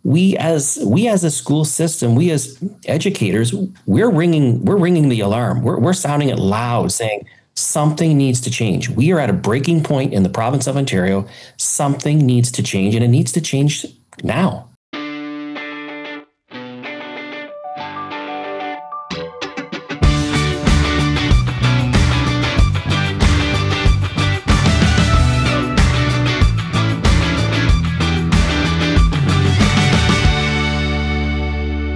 we as a school system, we as educators, we're ringing the alarm. We're sounding it loud, saying something needs to change. We are at a breaking point in the province of Ontario. Something needs to change, and it needs to change now.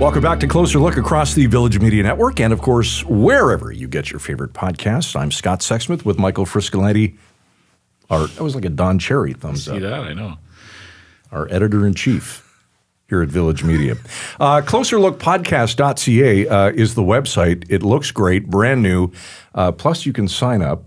Welcome back to Closer Look across the Village Media Network and, of course, wherever you get your favorite podcasts. I'm Scott Sexsmith with Michael Friscoletti. That was like a Don Cherry thumbs up. See that? I know. Our editor-in-chief here at Village Media. CloserLookPodcast.ca is the website. It looks great, brand new. Plus, you can sign up,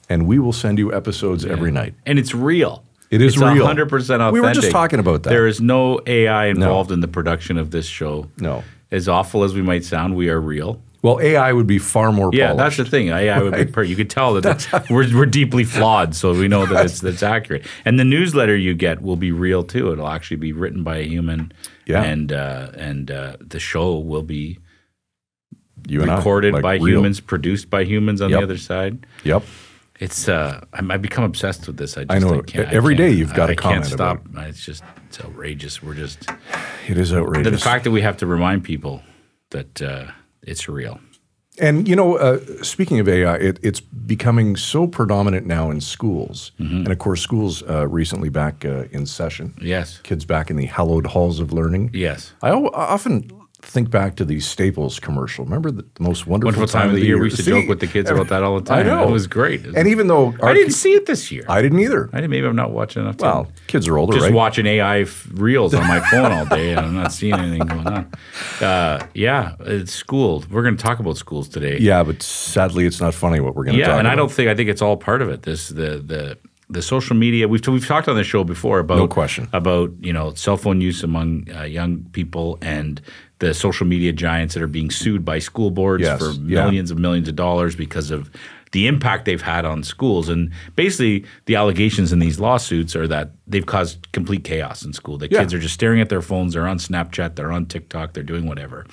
and we will send you episodes every night. And it's real. It's real. 100% authentic. We were just talking about that. There is no AI involved in the production of this show. No. As awful as we might sound, we are real. Well, AI would be far more Yeah, polished. that's the thing. AI would be you could tell that we're deeply flawed, so we know that that's accurate. And the newsletter you get will be real too. It'll actually be written by a human. Yeah. And the show will be you recorded by humans, produced by humans on the other side. Yep. It's I've become obsessed with this. I know. Every day you've got to comment stop. about it. It's outrageous. It is outrageous. The fact that we have to remind people that it's real. And, speaking of AI, it's becoming so predominant now in schools. Mm-hmm. And, of course, schools recently back in session. Yes. Kids back in the hallowed halls of learning. Yes. I often think back to the Staples commercial. Remember the most wonderful time of the year? We used to joke with the kids about that all the time. I know. It was great. And even though I didn't see it this year. I didn't either. Maybe I'm not watching enough time. Well, kids are older, just right? watching AI reels on my phone all day, and I'm not seeing anything going on. It's schools. We're going to talk about schools today. Yeah, but sadly, it's not funny what we're going to talk about. Yeah, and I think it's all part of it. The social media. We've talked on the show before about no question about cell phone use among young people and the social media giants that are being sued by school boards for millions of dollars because of the impact they've had on schools. And basically, the allegations in these lawsuits are that they've caused complete chaos in school. The kids are just staring at their phones. They're on Snapchat. They're on TikTok. They're doing whatever.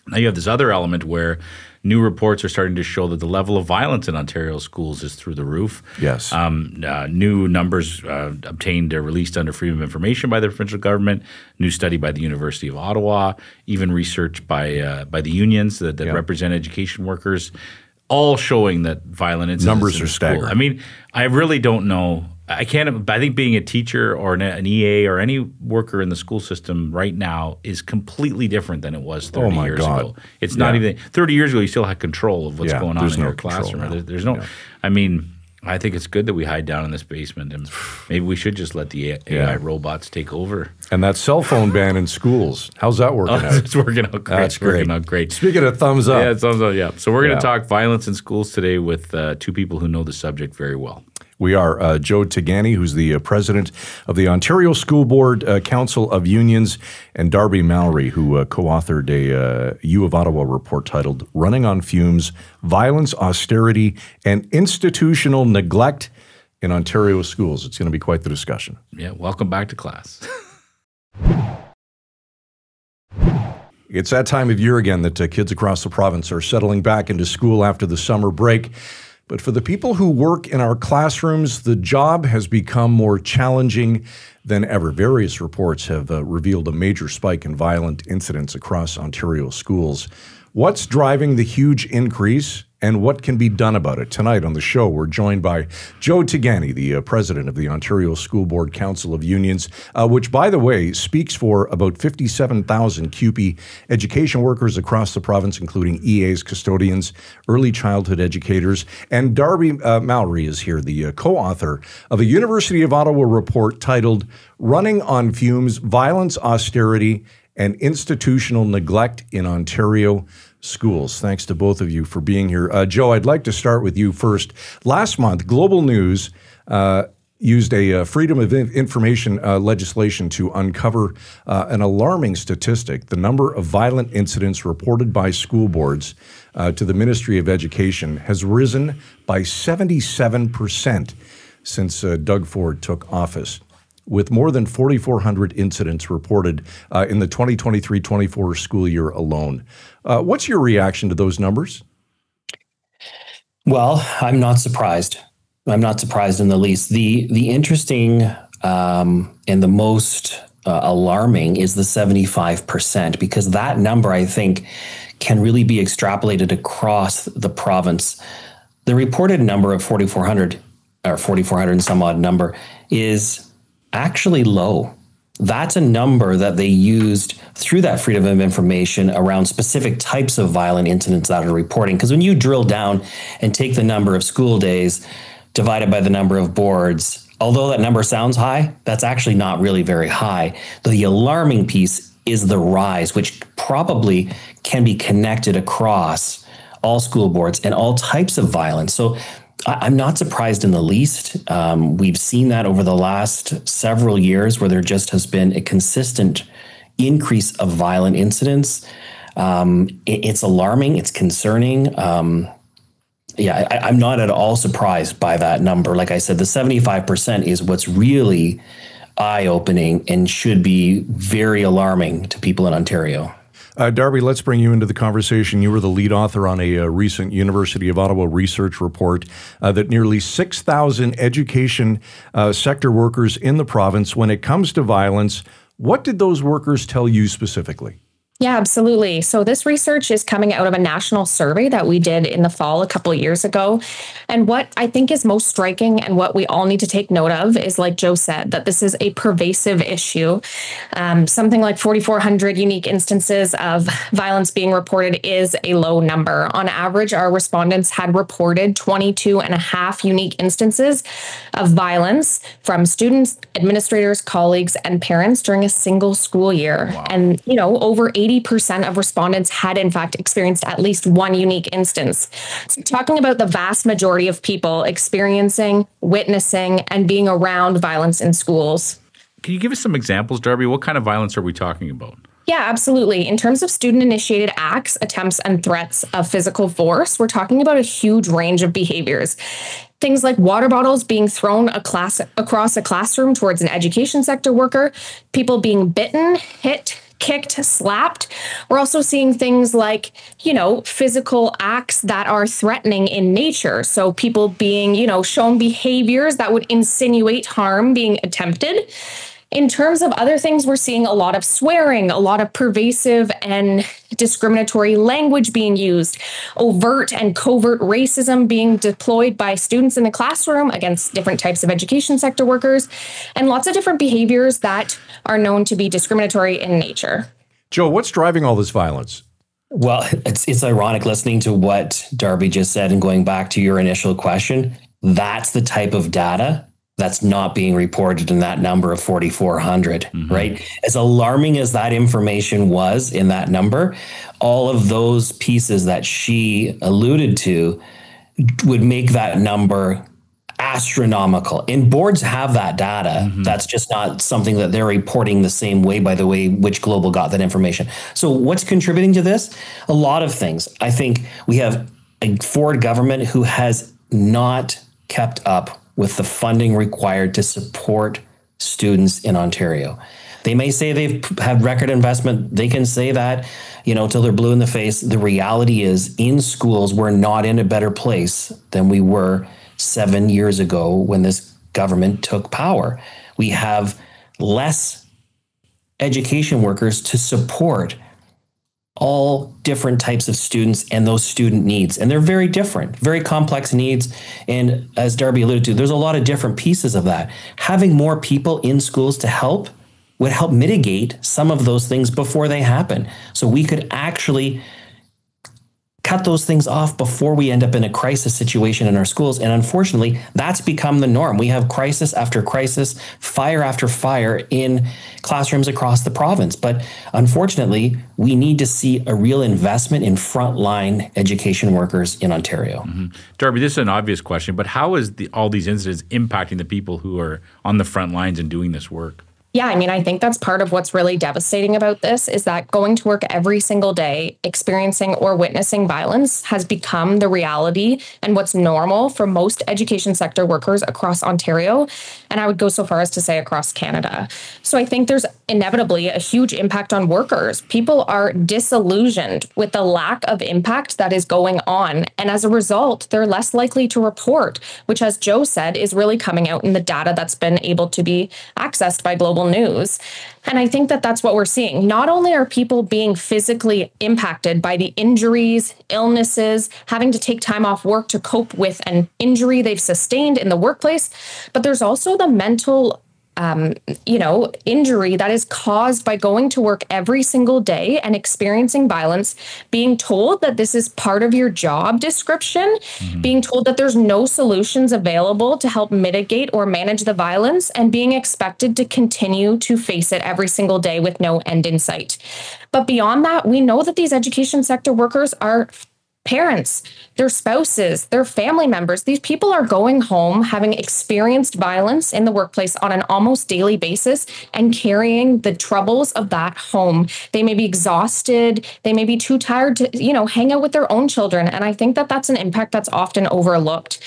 Now you have this other element where new reports are starting to show that the level of violence in Ontario schools is through the roof. Yes. New numbers obtained released under Freedom of Information by the provincial government, new study by the University of Ottawa, even research by the unions that represent education workers, all showing that violent incidents numbers are staggering. I mean, I really don't know. I think being a teacher or an EA or any worker in the school system right now is completely different than it was 30 years ago. It's not even 30 years ago. You still had control of what's going on in your classroom. There's no. I mean, I think it's good that we hide down in this basement, and maybe we should just let the AI robots take over. And that cell phone ban in schools, how's that working out? It's working out great. That's great. Working out great. Speaking of thumbs up. Yeah, thumbs up, yeah. So we're going to talk violence in schools today with two people who know the subject very well. We are Joe Tagani, who's the president of the Ontario School Board Council of Unions, and Darby Mallory, who co-authored a U of Ottawa report titled Running on Fumes, Violence, Austerity, and Institutional Neglect in Ontario Schools. It's going to be quite the discussion. Yeah, welcome back to class. It's that time of year again that kids across the province are settling back into school after the summer break. But for the people who work in our classrooms, the job has become more challenging than ever. Various reports have revealed a major spike in violent incidents across Ontario schools. What's driving the huge increase, and what can be done about it? Tonight on the show, we're joined by Joe Tagani, the president of the Ontario School Board Council of Unions, which, by the way, speaks for about 57,000 CUPE education workers across the province, including EAs, custodians, early childhood educators. And Darby Mallory is here, the co-author of a University of Ottawa report titled Running on Fumes, Violence, Austerity, and Institutional Neglect in Ontario Schools. Thanks to both of you for being here. Joe, I'd like to start with you first. Last month, Global News used a Freedom of Information legislation to uncover an alarming statistic. The number of violent incidents reported by school boards to the Ministry of Education has risen by 77% since Doug Ford took office. with more than 4,400 incidents reported in the 2023-24 school year alone. What's your reaction to those numbers? Well, I'm not surprised. I'm not surprised in the least. The interesting and the most alarming is the 75%, because that number, I think, can really be extrapolated across the province. The reported number of 4,400 or 4,400 and some odd number is actually low. That's a number that they used through that freedom of information around specific types of violent incidents that are reporting. Because when you drill down and take the number of school days divided by the number of boards, although that number sounds high, that's actually not really very high. The alarming piece is the rise, which probably can be connected across all school boards and all types of violence. So I'm not surprised in the least. We've seen that over the last several years where there just has been a consistent increase of violent incidents. It's alarming. It's concerning. I'm not at all surprised by that number. Like I said, the 75% is what's really eye-opening and should be very alarming to people in Ontario. Darby, let's bring you into the conversation. You were the lead author on a recent University of Ottawa research report that nearly 6,000 education sector workers in the province, when it comes to violence, what did those workers tell you specifically? Yeah, absolutely. So this research is coming out of a national survey that we did in the fall a couple of years ago. And what I think is most striking and what we all need to take note of is, like Joe said, that this is a pervasive issue. Something like 4,400 unique instances of violence being reported is a low number. On average, our respondents had reported 22 and a half unique instances of violence from students, administrators, colleagues, and parents during a single school year. Wow. And, over 80% of respondents had, in fact, experienced at least one unique instance. So talking about the vast majority of people experiencing, witnessing, and being around violence in schools. Can you give us some examples, Darby? What kind of violence are we talking about? Yeah, absolutely. In terms of student-initiated acts, attempts, and threats of physical force, we're talking about a huge range of behaviors. Things like water bottles being thrown across a classroom towards an education sector worker, people being bitten, hit, kicked, slapped. We're also seeing things like, physical acts that are threatening in nature. So people being, shown behaviors that would insinuate harm being attempted. In terms of other things, we're seeing a lot of swearing, a lot of pervasive and discriminatory language being used, overt and covert racism being deployed by students in the classroom against different types of education sector workers, and lots of different behaviors that are known to be discriminatory in nature. Joe, what's driving all this violence? Well, it's ironic listening to what Darby just said and going back to your initial question. That's the type of data that's not being reported in that number of 4,400, right? As alarming as that information was in that number, all of those pieces that she alluded to would make that number astronomical. And boards have that data. That's just not something that they're reporting the same way, by the way, which Global got that information. So what's contributing to this? A lot of things. I think we have a Ford government who has not kept up with the funding required to support students in Ontario. They may say they've had record investment. They can say that, till they're blue in the face. The reality is, in schools, we're not in a better place than we were 7 years ago when this government took power. We have less education workers to support all different types of students and those student needs. And they're very different, very complex needs. And as Darby alluded to, there's a lot of different pieces of that. Having more people in schools to help would help mitigate some of those things before they happen. So we could actually cut those things off before we end up in a crisis situation in our schools. And unfortunately, that's become the norm. We have crisis after crisis, fire after fire in classrooms across the province. But unfortunately, we need to see a real investment in frontline education workers in Ontario. Darby, this is an obvious question, but how is all these incidents impacting the people who are on the front lines and doing this work? Yeah, I mean, I think that's part of what's really devastating about this is that going to work every single day, experiencing or witnessing violence has become the reality and what's normal for most education sector workers across Ontario. And I would go so far as to say across Canada. So I think there's inevitably a huge impact on workers. People are disillusioned with the lack of impact that is going on. And as a result, they're less likely to report, which, as Joe said, is really coming out in the data that's been able to be accessed by Global News. And I think that that's what we're seeing. Not only are people being physically impacted by the injuries, illnesses, having to take time off work to cope with an injury they've sustained in the workplace, but there's also the mental injury that is caused by going to work every single day and experiencing violence, being told that this is part of your job description, being told that there's no solutions available to help mitigate or manage the violence, and being expected to continue to face it every single day with no end in sight. But beyond that, we know that these education sector workers are parents, their spouses, their family members. These people are going home having experienced violence in the workplace on an almost daily basis and carrying the troubles of that home. They may be exhausted. They may be too tired to, hang out with their own children. And I think that that's an impact that's often overlooked.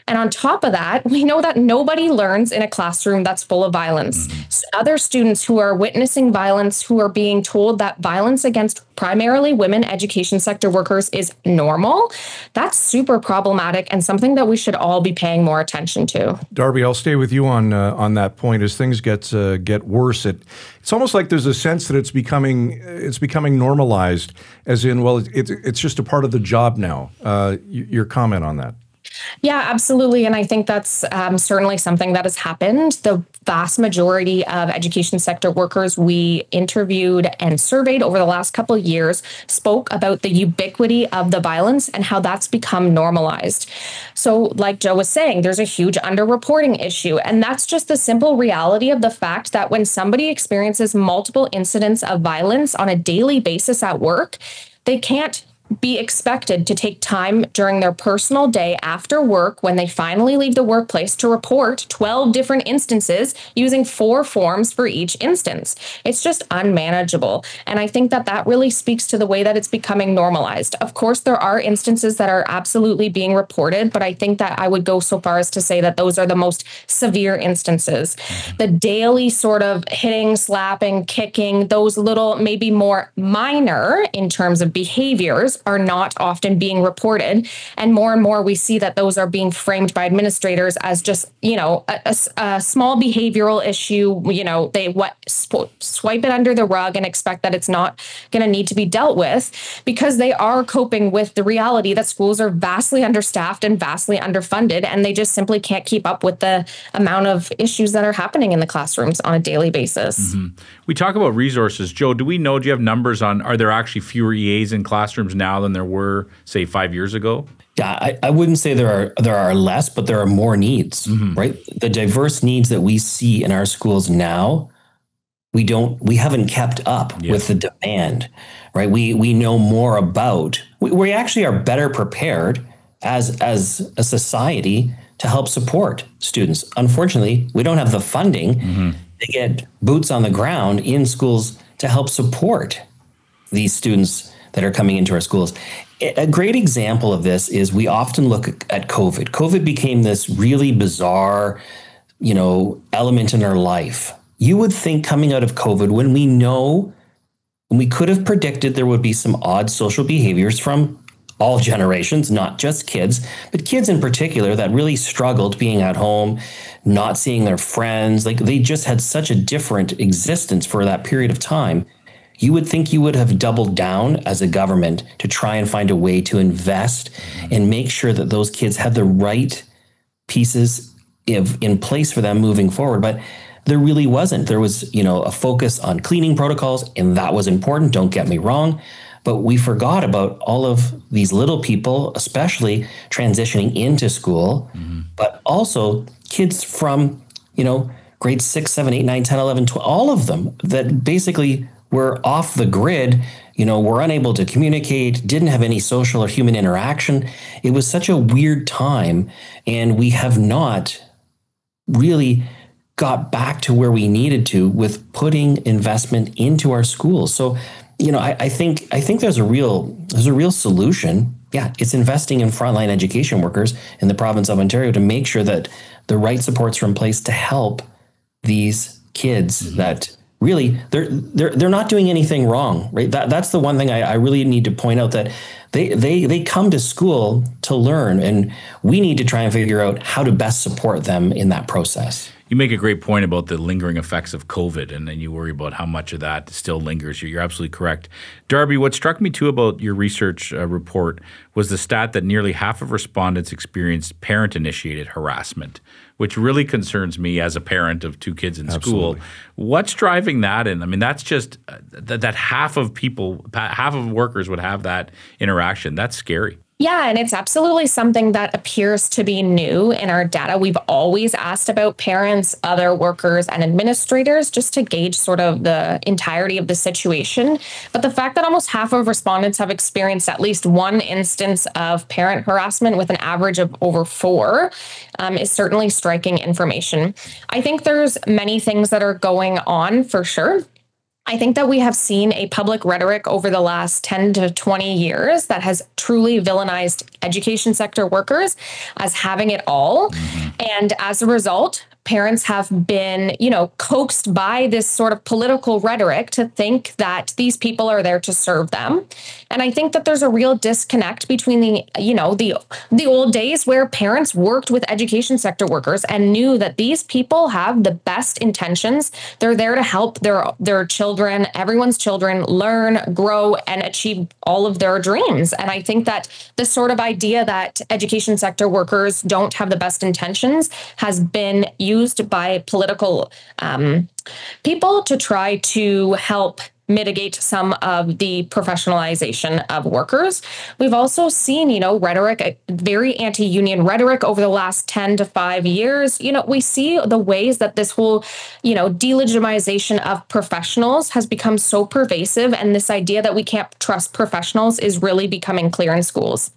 And on top of that, we know that nobody learns in a classroom that's full of violence. Other students who are witnessing violence, who are being told that violence against primarily women education sector workers is normal, that's super problematic and something that we should all be paying more attention to. Darby, I'll stay with you on that point. As things get worse, it's almost like there's a sense that it's becoming normalized, as in, well, it's just a part of the job now. Your comment on that? Yeah, absolutely. And I think that's certainly something that has happened. The vast majority of education sector workers we interviewed and surveyed over the last couple of years spoke about the ubiquity of the violence and how that's become normalized. So like Joe was saying, there's a huge underreporting issue. And that's just the simple reality of the fact that when somebody experiences multiple incidents of violence on a daily basis at work, they can't be expected to take time during their personal day after work when they finally leave the workplace to report 12 different instances using 4 forms for each instance. It's just unmanageable. And I think that that really speaks to the way that it's becoming normalized. Of course, there are instances that are absolutely being reported, but I think that I would go so far as to say that those are the most severe instances. The daily sort of hitting, slapping, kicking, those little, maybe more minor in terms of behaviors are not often being reported. And more we see that those are being framed by administrators as just, a small behavioral issue. They swipe it under the rug and expect that it's not going to need to be dealt with because they are coping with the reality that schools are vastly understaffed and vastly underfunded, and they just simply can't keep up with the amount of issues that are happening in the classrooms on a daily basis. We talk about resources. Joe, do you have numbers on, are there actually fewer EAs in classrooms now than there were, say, 5 years ago? Yeah, I wouldn't say there are less, but there are more needs, right? The diverse needs that we see in our schools now, we haven't kept up with the demand, right? We know more about, we actually are better prepared as a society to help support students. Unfortunately, we don't have the funding to get boots on the ground in schools to help support these students that are coming into our schools. A great example of this is we often look at COVID. COVID became this really bizarre, element in our life. You would think coming out of COVID, when we could have predicted there would be some odd social behaviors from all generations, not just kids, but kids in particular that really struggled being at home, not seeing their friends. Like they just had such a different existence for that period of time. You would think you would have doubled down as a government to try and find a way to invest and make sure that those kids had the right pieces in place for them moving forward. But there really wasn't. There was, a focus on cleaning protocols, and that was important. Don't get me wrong. But we forgot about all of these little people, especially transitioning into school, but also kids from, grades 6, 7, 8, 9, 10, 11, 12, all of them that basically were off the grid, were unable to communicate, didn't have any social or human interaction. It was such a weird time, and we have not really got back to where we needed to with putting investment into our schools. So, I think there's a real solution. Yeah, it's investing in frontline education workers in the province of Ontario to make sure that the right supports are in place to help these kids that really they're not doing anything wrong, right? That's the one thing I really need to point out, that they come to school to learn, and we need to try and figure out how to best support them in that process. You make a great point about the lingering effects of COVID, and then you worry about how much of that still lingers. You're absolutely correct. Darby, what struck me too about your research report was the stat that nearly half of respondents experienced parent-initiated harassment, which really concerns me as a parent of 2 kids in school. What's driving that? And I mean, that's just that half of workers would have that interaction. That's scary. Yeah, and it's absolutely something that appears to be new in our data. We've always asked about parents, other workers, and administrators just to gauge sort of the entirety of the situation. But the fact that almost half of respondents have experienced at least one instance of parent harassment with an average of over 4 is certainly striking information. I think there's many things that are going on for sure. I think that we have seen a public rhetoric over the last 10 to 20 years that has truly villainized education sector workers as having it all. And as a result, parents have been, coaxed by this sort of political rhetoric to think that these people are there to serve them. And I think that there's a real disconnect between the old days where parents worked with education sector workers and knew that these people have the best intentions. They're there to help their children, everyone's children, learn, grow, and achieve all of their dreams. And I think that this sort of idea that education sector workers don't have the best intentions has been used by political people to try to help mitigate some of the professionalization of workers. We've also seen, rhetoric, very anti-union rhetoric over the last 10 to 5 years. We see the ways that this whole, delegitimization of professionals has become so pervasive, and this idea that we can't trust professionals is really becoming clear in schools.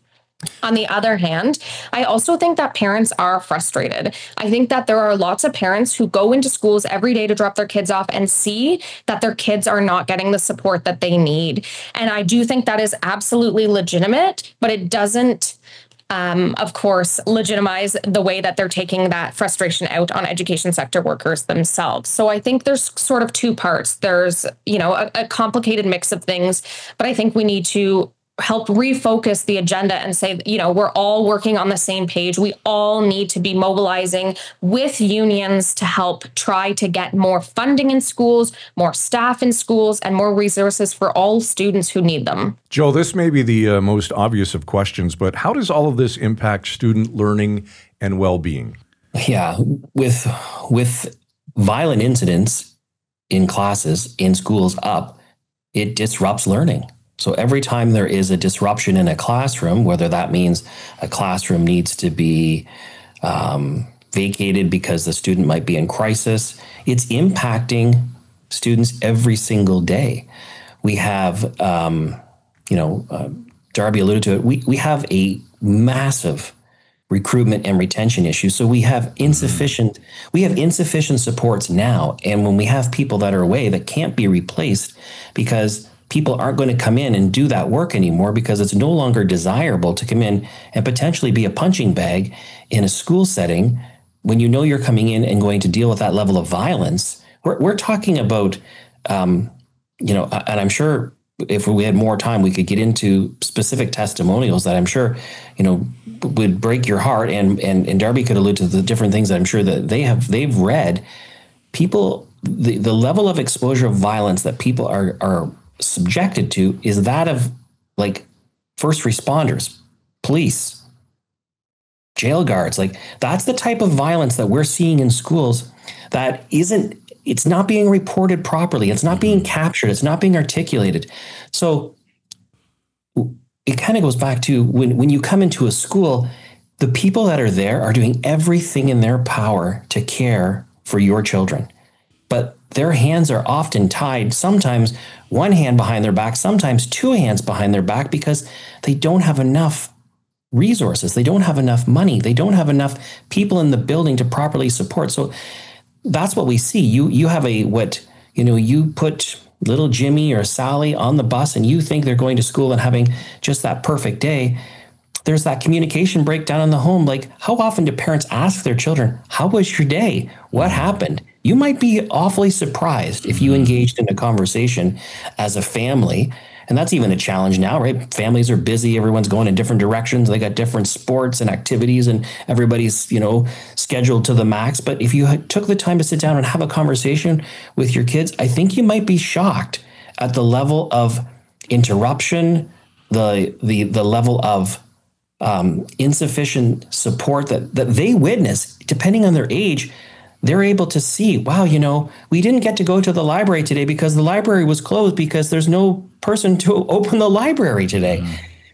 On the other hand, I also think that parents are frustrated. I think that there are lots of parents who go into schools every day to drop their kids off and see that their kids are not getting the support that they need. And I do think that is absolutely legitimate, but it doesn't, of course, legitimize the way that they're taking that frustration out on education sector workers themselves. So I think there's sort of 2 parts. There's, a complicated mix of things, but I think we need to help refocus the agenda and say, we're all working on the same page. We all need to be mobilizing with unions to help try to get more funding in schools, more staff in schools, and more resources for all students who need them. Joe, this may be the most obvious of questions, but how does all of this impact student learning and well-being? Yeah, with violent incidents in classes, in schools up, it disrupts learning. So every time there is a disruption in a classroom, whether that means a classroom needs to be vacated because the student might be in crisis, it's impacting students every single day. We have, Darby alluded to it, we have a massive recruitment and retention issue. So we have insufficient supports now. And when we have people that are away that can't be replaced because people aren't going to come in and do that work anymore because it's no longer desirable to come in and potentially be a punching bag in a school setting when you're coming in and going to deal with that level of violence. We're talking about, and I'm sure if we had more time, we could get into specific testimonials that I'm sure, would break your heart. And Darby could allude to the different things that I'm sure that they've read. People, the level of exposure of violence that people are subjected to is that of like first responders, police, jail guards. Like that's the type of violence that we're seeing in schools that it's not being reported properly. It's not being captured. It's not being articulated. So it kind of goes back to when you come into a school, the people that are there are doing everything in their power to care for your children. But their hands are often tied, sometimes one hand behind their back, sometimes 2 hands behind their back because they don't have enough resources. They don't have enough money. They don't have enough people in the building to properly support. So that's what we see. You have you put little Jimmy or Sally on the bus and you think they're going to school and having just that perfect day. There's that communication breakdown in the home. Like, how often do parents ask their children, how was your day? What happened? You might be awfully surprised if you engaged in a conversation as a family. And that's even a challenge now, right? Families are busy. Everyone's going in different directions. They got different sports and activities and everybody's, scheduled to the max. But if you took the time to sit down and have a conversation with your kids, I think you might be shocked at the level of interruption, the level of insufficient support that they witness, depending on their age. They're able to see, wow, we didn't get to go to the library today because the library was closed because there's no person to open the library today.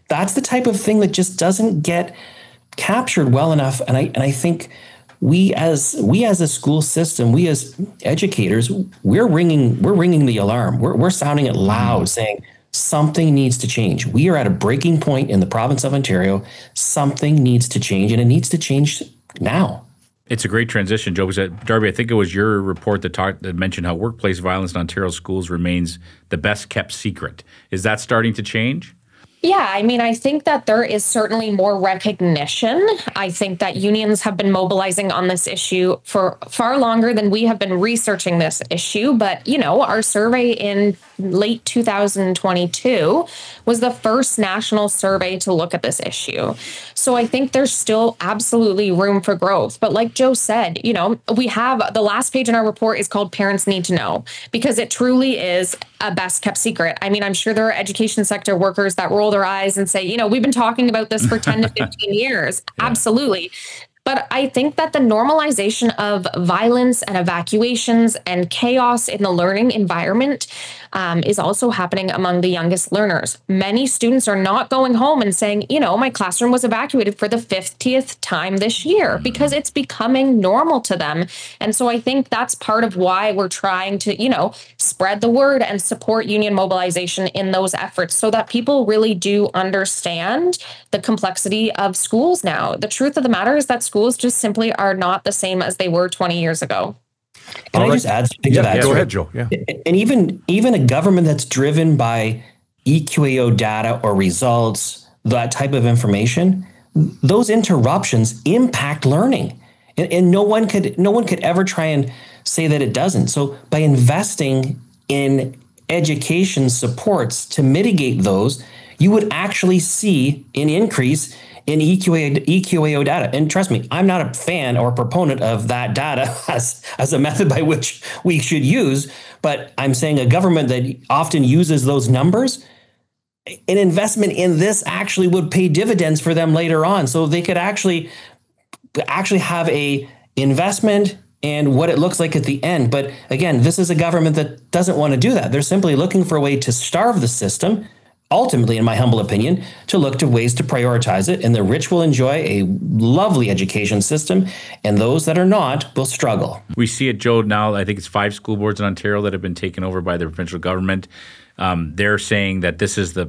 That's the type of thing that just doesn't get captured well enough. And I think we as a school system, we as educators, we're ringing the alarm. We're sounding it loud, saying something needs to change. We are at a breaking point in the province of Ontario. Something needs to change, and it needs to change now. It's a great transition, Joe. Because Darby, I think it was your report that mentioned how workplace violence in Ontario schools remains the best kept secret. Is that starting to change? Yeah, I think that there is certainly more recognition. I think that unions have been mobilizing on this issue for far longer than we have been researching this issue. But, our survey in late 2022 was the first national survey to look at this issue. So I think there's still absolutely room for growth. But like Joe said, we have the last page in our report is called Parents Need to Know, because it truly is a best kept secret. I'm sure there are education sector workers that roll their eyes and say, we've been talking about this for 10 to 15 years. Yeah. Absolutely. But I think that the normalization of violence and evacuations and chaos in the learning environment is also happening among the youngest learners. Many students are not going home and saying, my classroom was evacuated for the 50th time this year, because it's becoming normal to them. And so I think that's part of why we're trying to, spread the word and support union mobilization in those efforts, so that people really do understand the complexity of schools now. The truth of the matter is that schools just simply are not the same as they were 20 years ago. Can I just add something to that? Go ahead, Joe. Yeah. And even a government that's driven by EQAO data or results, that type of information, those interruptions impact learning. And no one could ever try and say that it doesn't. So by investing in education supports to mitigate those, you would actually see an increase in EQAO data. And trust me, I'm not a fan or proponent of that data as a method by which we should use, but I'm saying a government that often uses those numbers, an investment in this actually would pay dividends for them later on. So they could actually have a investment and what it looks like at the end. But again, this is a government that doesn't want to do that. They're simply looking for a way to starve the system, ultimately, in my humble opinion, to look to ways to prioritize it. And the rich will enjoy a lovely education system, and those that are not will struggle. We see it, Joe, now. I think it's 5 school boards in Ontario that have been taken over by the provincial government. They're saying that this is the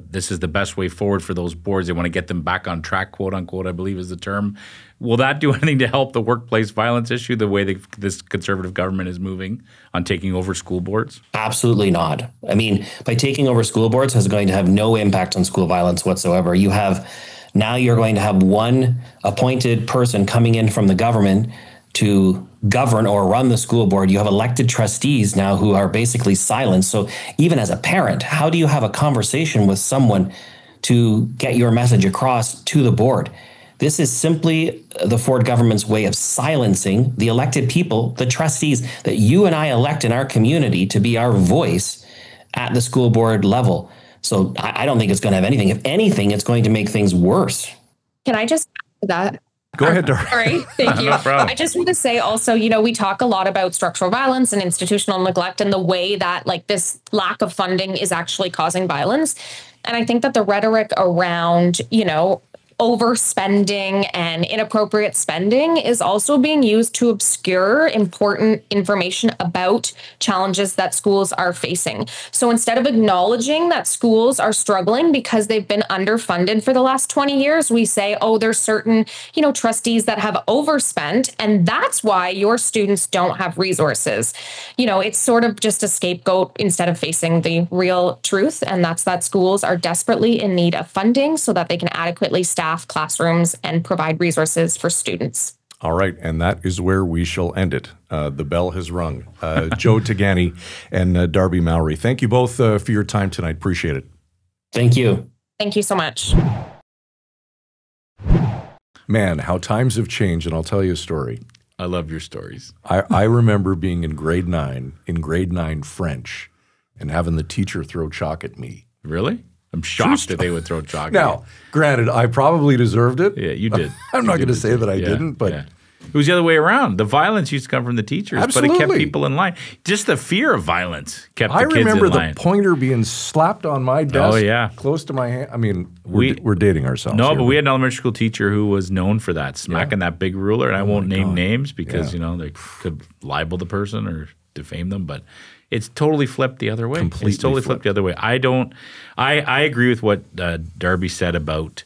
best way forward for those boards. They want to get them back on track, quote unquote, I believe is the term. Will that do anything to help the workplace violence issue, the way this Conservative government is moving on taking over school boards? Absolutely not. By taking over school boards is going to have no impact on school violence whatsoever. You're going to have one appointed person coming in from the government to govern or run the school board. You have elected trustees now who are basically silenced. So even as a parent, how do you have a conversation with someone to get your message across to the board? This is simply the Ford government's way of silencing the elected people, the trustees that you and I elect in our community to be our voice at the school board level. So I don't think it's going to have anything. If anything, it's going to make things worse. Can I just add that? Go ahead, Dora. Sorry, thank you. No problem. I just want to say also, we talk a lot about structural violence and institutional neglect and the way that this lack of funding is actually causing violence. And I think that the rhetoric around, overspending and inappropriate spending is also being used to obscure important information about challenges that schools are facing. So instead of acknowledging that schools are struggling because they've been underfunded for the last 20 years, we say, oh, there's certain, trustees that have overspent, and that's why your students don't have resources. It's sort of just a scapegoat instead of facing the real truth, and that's that schools are desperately in need of funding so that they can adequately staff classrooms and provide resources for students. All right, and that is where we shall end it. The bell has rung. Joe Tagani and Darby Mowry, thank you both for your time tonight. Appreciate it. Thank you. Thank you so much. Man, how times have changed, and I'll tell you a story. I love your stories. I remember being in grade 9 French, and having the teacher throw chalk at me. Really? I'm shocked that they would throw chalk at you. Now, granted, I probably deserved it. Yeah, you did. I'm not going to say that I didn't, but... Yeah. It was the other way around. The violence used to come from the teachers, Absolutely. but it kept people in line. Just the fear of violence kept the kids in line. I remember the pointer being slapped on my desk close to my hand. I mean, we're dating ourselves. No, here, but we had an elementary school teacher who was known for that, smacking that big ruler. And I won't name names because, they could libel the person or defame them, but it's totally flipped the other way. Completely it's totally flipped the other way. I agree with what Darby said about,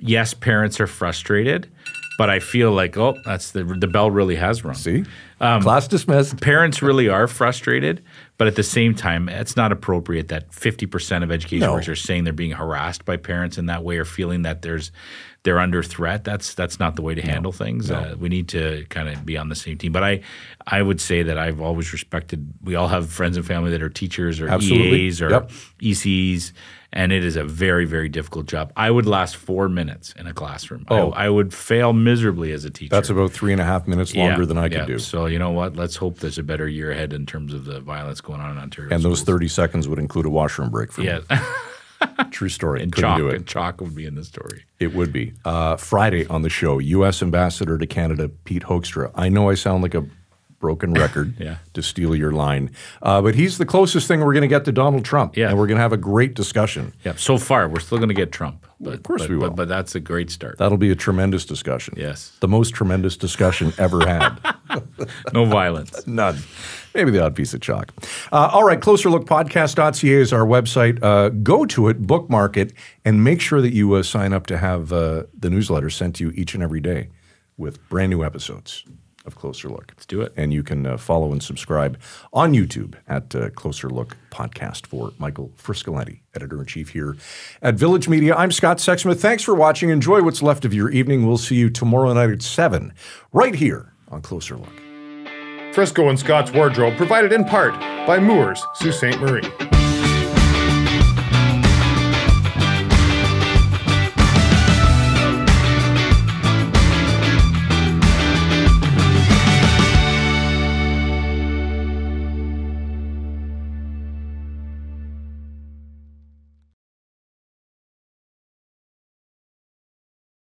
yes, parents are frustrated, but I feel like, that's the bell really has rung. See? Class dismissed. Parents really are frustrated, but at the same time, it's not appropriate that 50% of education workers are saying they're being harassed by parents in that way or feeling that they're under threat. That's not the way to handle things. We need to kind of be on the same team. But I would say that I've always respected – we all have friends and family that are teachers or EAs or ECs, and it is a very, very difficult job. I would last 4 minutes in a classroom. I would fail miserably as a teacher. That's about 3.5 minutes longer than I could do. So you know what? Let's hope there's a better year ahead in terms of the violence going on in Ontario And schools. those 30 seconds would include a washroom break for me. True story. And Couldn't do it. And chalk would be in the story. It would be. Friday on the show, U.S. Ambassador to Canada, Pete Hoekstra. I know I sound like a broken record to steal your line, but he's the closest thing we're going to get to Donald Trump, and we're going to have a great discussion. Yeah, so far, we're still going to get Trump. But, of course we will. But that's a great start. That'll be a tremendous discussion. Yes. The most tremendous discussion ever had. No violence. None. Maybe the odd piece of chalk. All right, closerlookpodcast.ca is our website. Go to it, bookmark it, and make sure that you sign up to have the newsletter sent to you each and every day with brand new episodes of Closer Look. Let's do it. And you can follow and subscribe on YouTube at Closer Look Podcast. For Michael Friscoletti, Editor-in-Chief here at Village Media, I'm Scott Sexsmith. Thanks for watching. Enjoy what's left of your evening. We'll see you tomorrow night at 7 right here on Closer Look. Frisco and Scott's Wardrobe provided in part by Moores, Sault Ste. Marie.